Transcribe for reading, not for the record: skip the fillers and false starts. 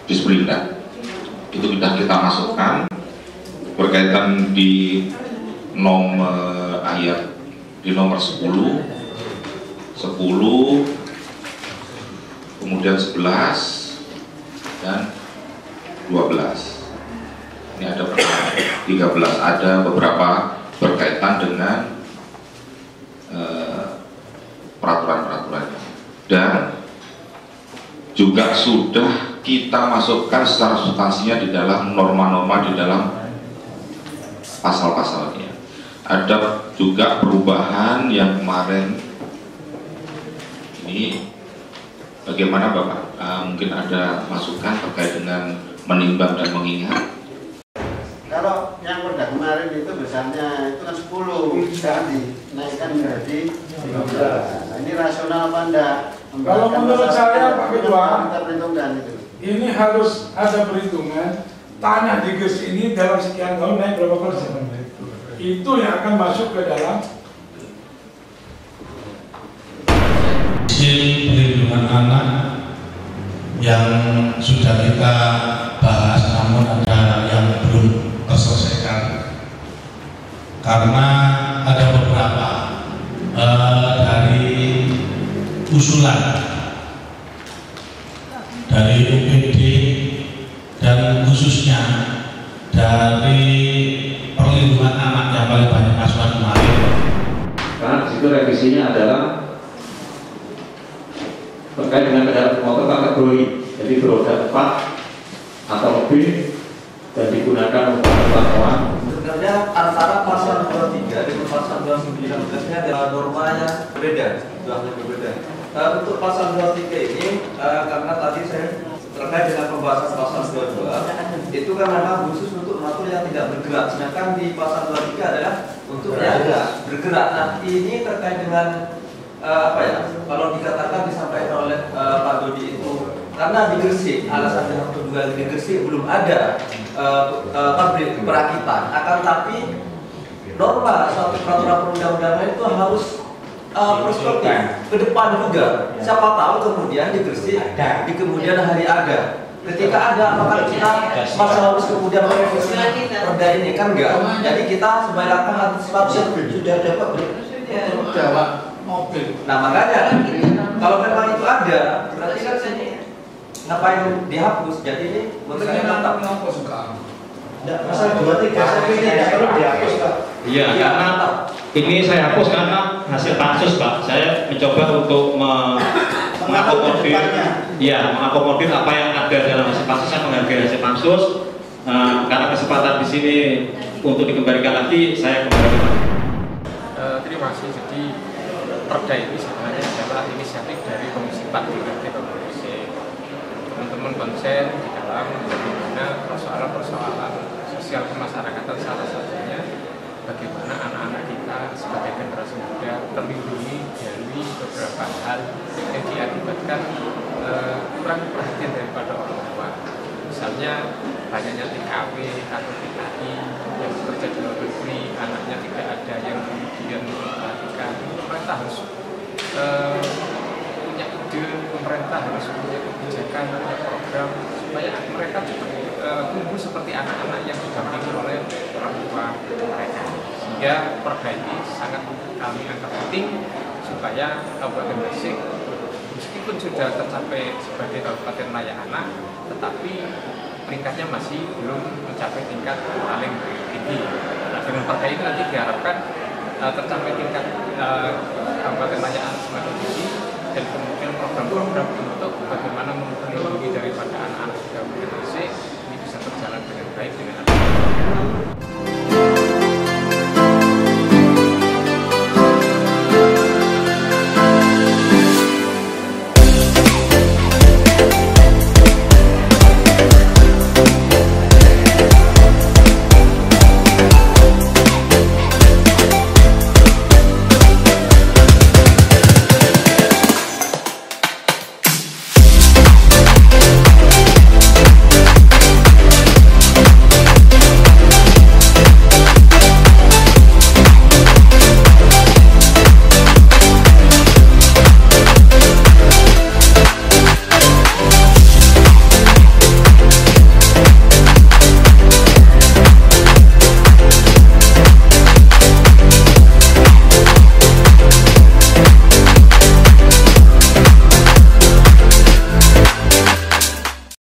Bismillah. Itu sudah kita masukkan berkaitan di nomor ayat di nomor 10, kemudian 11 dan 12. Ini ada 13, ada beberapa berkaitan dengan peraturan-peraturannya, dan juga sudah kita masukkan secara substansinya di dalam norma-norma di dalam pasal-pasalnya. Ada juga perubahan yang kemarin ini, bagaimana Bapak? Mungkin ada masukan terkait dengan menimbang dan mengingat. Kalau yang pada kemarin itu misalnya itu kan 10, sekarang dinaikkan menjadi 13. Nah, ini rasional apa enggak? Kalau menurut saya Pak Ketua, kita perhitungkan itu. Ini harus ada perhitungan tanah di Gres ini dalam sekian tahun naik berapa persen. Itu yang akan masuk ke dalam perlindungan anak yang sudah kita bahas, namun ada yang belum terselesaikan karena ada beberapa dari usulan dari UPD dan khususnya dari perlindungan anak yang paling banyak masukan kemarin. Karena di situ revisinya adalah terkait dengan kendaraan motor kategori, jadi beroda 4 atau lebih dan digunakan untuk orang. Sebenarnya antara pasal 23 dengan pasal 219-nya ada norma yang berbeda, berbeda. Untuk pasal 23 ini karena tadi saya terkait dengan pembahasan pasal 22 itu kan memang khusus untuk mengatur yang tidak bergerak, sedangkan di pasal 23 adalah untuk yang bergerak. Nah ini terkait dengan apa ya, kalau dikatakan disampaikan oleh Pak Dodi itu karena di Gresik, alasan yang kedua di Gresik belum ada pabrik perakitan, akan tapi norma suatu peraturan perundang-undangan itu harus perspektif ke depan juga. Siapa tahu kemudian di Gresik di kemudian hari ada. Ketika ada, maka kita masa harus kemudian merevisi perda ini, kan enggak. Jadi kita sebaiknya antisipasi sudah ada pabrik mobil. Nah makanya kalau memang itu ada, berarti kan ngapain dihapus? Jadi ini menurut saya mantap. Pasal 23 saya ini tidak perlu dihapus, Pak. Iya, karena ini saya hapus karena hasil pansus, Pak. Saya mencoba untuk mengakomodir, ya, mengakomodir apa yang ada dalam hasil pansus. Saya menghargai hasil pansus. Karena kesempatan di sini untuk dikembalikan lagi, saya kembalikan. Terima kasih. Jadi perda ini sebenarnya adalah inisiatif dari Komisi 4 DPRD Kabupaten Gresik. Teman-teman konsen di dalam bagaimana persoalan-persoalan sosial kemasyarakatan, salah satunya bagaimana anak-anak kita sebagai generasi muda terlindungi dari beberapa hal yang diakibatkan kurang perhatian daripada orang tua. Misalnya banyaknya TKW atau TKI yang bekerja di luar negeri, anaknya tidak ada yang kemudian memperhatikan. Pemerintah harus punya ide, pemerintah harus punya kebijakan, punya program supaya mereka tumbuh seperti anak-anak yang didampingi oleh orang tua mereka. Sehingga perda ini sangat kami anggap penting supaya Kabupaten Gresik meskipun sudah tercapai sebagai kabupaten layak anak, tetapi peringkatnya masih belum mencapai tingkat paling tinggi. Nah, dengan perda ini nanti diharapkan tercapai tingkat kabupaten layak anak semakin tinggi, dan kemudian program-program untuk bagaimana melindungi daripada anak